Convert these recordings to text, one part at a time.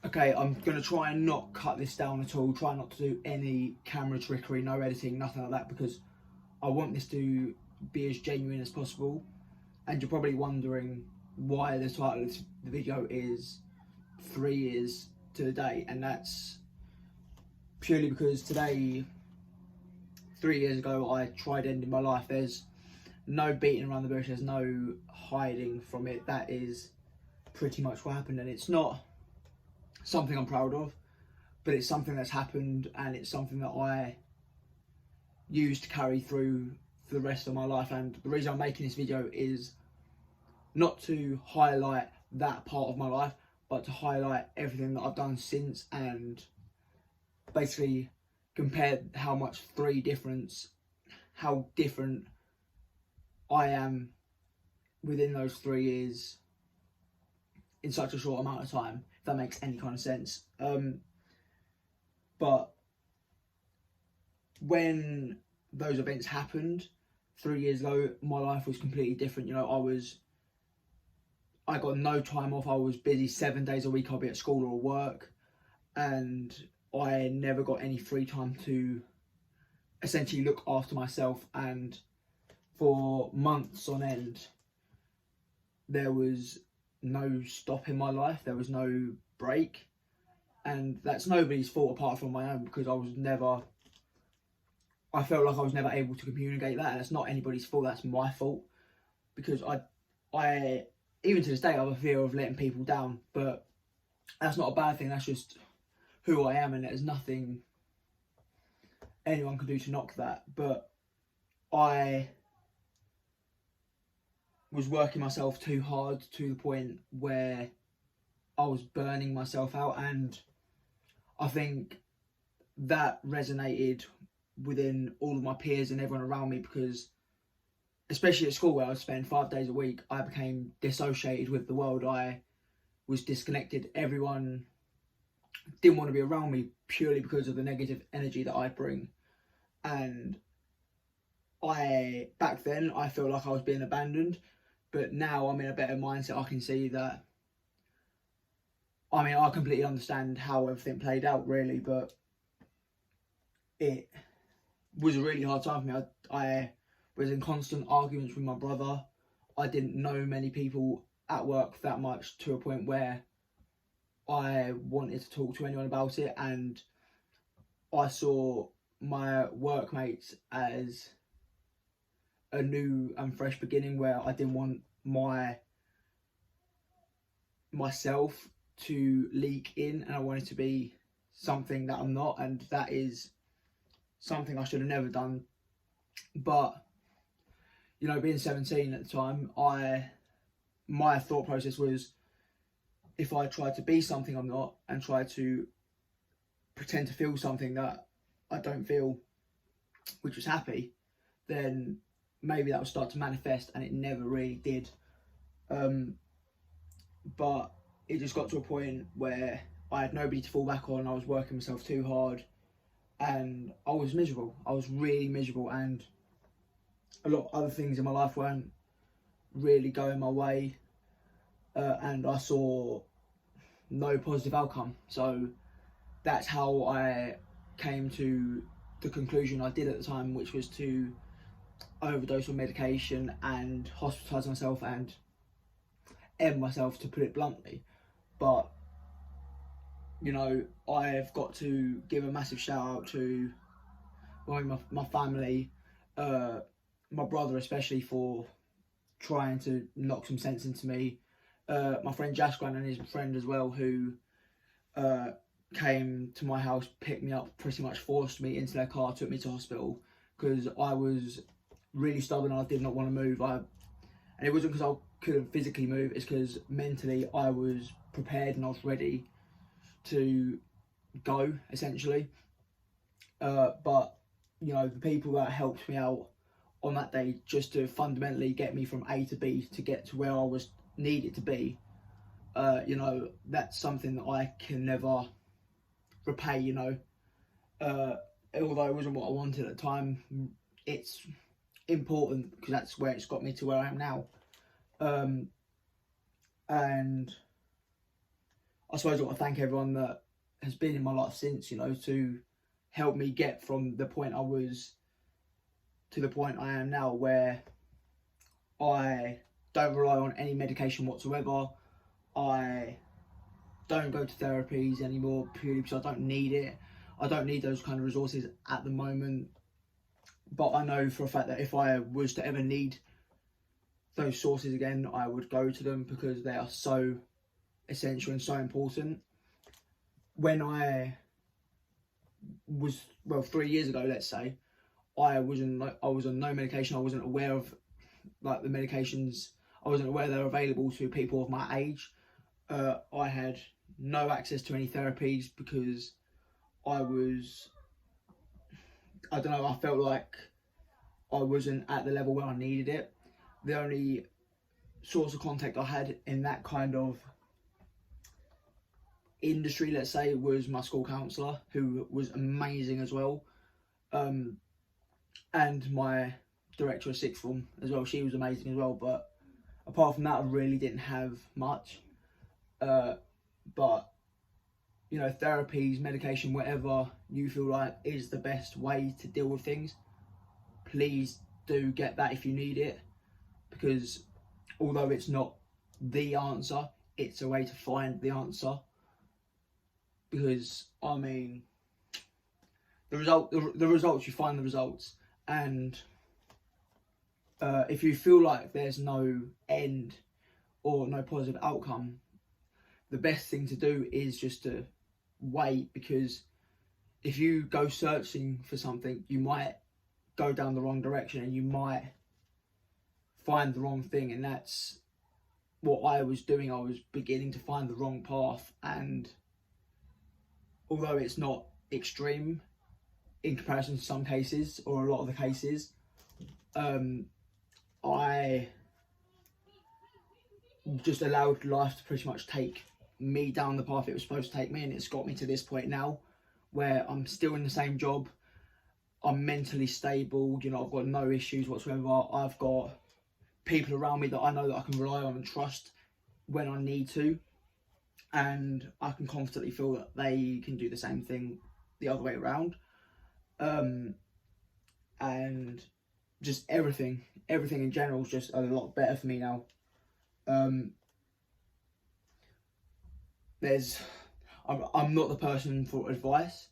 Okay, I'm going to try and not cut this down at all, try not to do any camera trickery, no editing, nothing like that, because I want this to be as genuine as possible. And you're probably wondering why the title of the video is 3 years to the day, and that's purely because today, 3 years ago, I tried ending my life. There's no beating around the bush, there's no hiding from it. That is pretty much what happened, and it's not something I'm proud of, but it's something that's happened, and it's something that I use to carry through for the rest of my life. And the reason I'm making this video is not to highlight that part of my life, but to highlight everything that I've done since, and basically compare how different I am within those 3 years in such a short amount of time, if that makes any kind of sense. But when those events happened 3 years ago, my life was completely different. You know, I got no time off. I was busy 7 days a week. I'll be at school or work, and I never got any free time to essentially look after myself. And for months on end, there was no stop in my life. There was no break, and that's nobody's fault apart from my own, because I felt like I was never able to communicate that, and it's not anybody's fault. That's my fault, because I even to this day I have a fear of letting people down, but that's not a bad thing. That's just who I am, and there's nothing anyone can do to knock that. But I was working myself too hard to the point where I was burning myself out, and I think that resonated within all of my peers and everyone around me, because especially at school, where I would spend 5 days a week, I became dissociated with the world. I was disconnected. Everyone didn't want to be around me purely because of the negative energy that I bring. And back then I felt like I was being abandoned, but now I'm in a better mindset. I can see that, I mean, I completely understand how everything played out, really, but it was a really hard time for me. I was in constant arguments with my brother. I didn't know many people at work that much, to a point where I wanted to talk to anyone about it, and I saw my workmates as a new and fresh beginning, where I didn't want myself to leak in, and I wanted to be something that I'm not, and that is something I should have never done. But you know, being 17 at the time, my thought process was, if I try to be something I'm not and try to pretend to feel something that I don't feel, which was happy, then maybe that would start to manifest, and it never really did. But it just got to a point where I had nobody to fall back on. I was working myself too hard, and I was miserable. I was really miserable, and a lot of other things in my life weren't really going my way, and I saw no positive outcome. So that's how I came to the conclusion I did at the time, which was to overdose on medication and hospitalise myself and end myself, to put it bluntly. But you know, I've got to give a massive shout out to my family, my brother especially, for trying to knock some sense into me. My friend Jaskran and his friend as well, who came to my house, picked me up, pretty much forced me into their car, took me to hospital, because I was really stubborn and I did not want to move. And it wasn't because I couldn't physically move, it's because mentally I was prepared and I was ready to go, essentially. But you know, the people that helped me out on that day, just to fundamentally get me from A to B, to get to where I was needed to be, you know, that's something that I can never repay. You know, although it wasn't what I wanted at the time, it's important because that's where it's got me to where I am now. And I suppose I want to thank everyone that has been in my life since, you know, to help me get from the point I was to the point I am now, where I don't rely on any medication whatsoever. I don't go to therapies anymore purely because I don't need it. I don't need those kind of resources at the moment. But I know for a fact that if I was to ever need those sources again, I would go to them because they are so essential and so important. When I was, well, 3 years ago, let's say, I was on no medication. I wasn't aware of like the medications. I wasn't aware they were available to people of my age. I had no access to any therapies because I don't know, I felt like I wasn't at the level where I needed it. The only source of contact I had in that kind of industry, let's say, was my school counsellor, who was amazing as well. And my director of sixth form as well, she was amazing as well. But apart from that, I really didn't have much. But, you know, therapies, medication, whatever you feel like is the best way to deal with things, please do get that if you need it. Because although it's not the answer, it's a way to find the answer. Because, I mean, the results, you find the results. And if you feel like there's no end or no positive outcome, the best thing to do is just to wait, because if you go searching for something, you might go down the wrong direction and you might find the wrong thing. And that's what I was doing. I was beginning to find the wrong path, and although it's not extreme in comparison to some cases or a lot of the cases, I just allowed life to pretty much take me down the path it was supposed to take me, and it's got me to this point now where I'm still in the same job. I'm mentally stable, you know, I've got no issues whatsoever. I've got people around me that I know that I can rely on and trust when I need to, and I can confidently feel that they can do the same thing the other way around. And just everything in general is just a lot better for me now. I'm not the person for advice,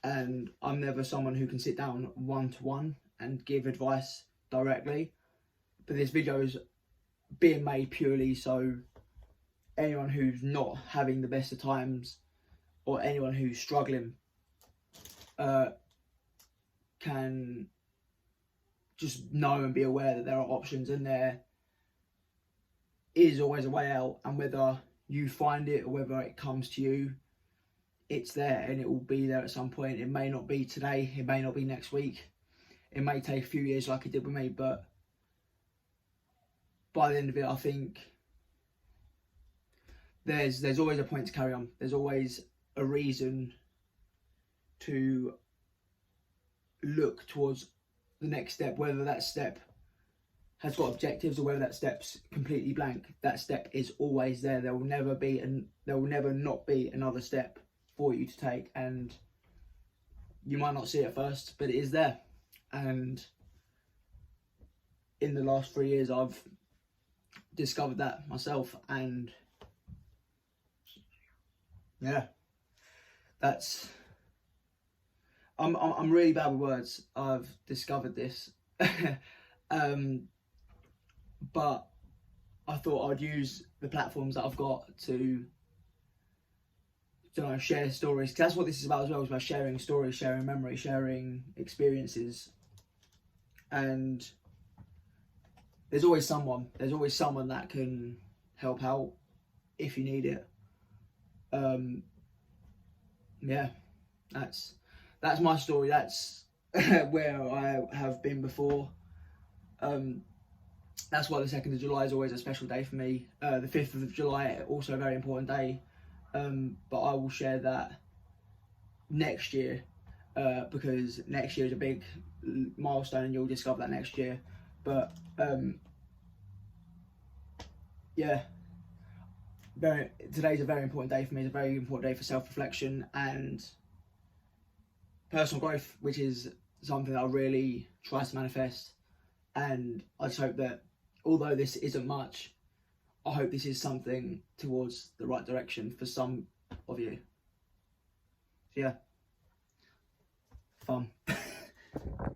and I'm never someone who can sit down one-to-one and give advice directly. But this video is being made purely so anyone who's not having the best of times, or anyone who's struggling, can just know and be aware that there are options, and there is always a way out. And whether you find it or whether it comes to you, it's there, and it will be there at some point. It may not be today, it may not be next week, it may take a few years like it did with me, but by the end of it, I think there's always a point to carry on. There's always a reason to look towards the next step, whether that step has got objectives or whether that step's completely blank. That step is always there. There will never not be another step for you to take, and you might not see it first, but it is there. And in the last 3 years, I've discovered that myself, and yeah, I'm really bad with words. I've discovered this. But I thought I'd use the platforms that I've got to share stories, because that's what this is about as well. It's about sharing stories, sharing memories, sharing experiences. And there's always someone that can help out if you need it. Yeah, that's my story. That's where I have been before. That's why the 2nd of July is always a special day for me. The 5th of July, also a very important day. But I will share that next year, because next year is a big milestone, and you'll discover that next year. But yeah, today's a very important day for me. It's a very important day for self-reflection and personal growth, which is something that I really try to manifest. And I just hope that, although this isn't much, I hope this is something towards the right direction for some of you. So yeah, fun.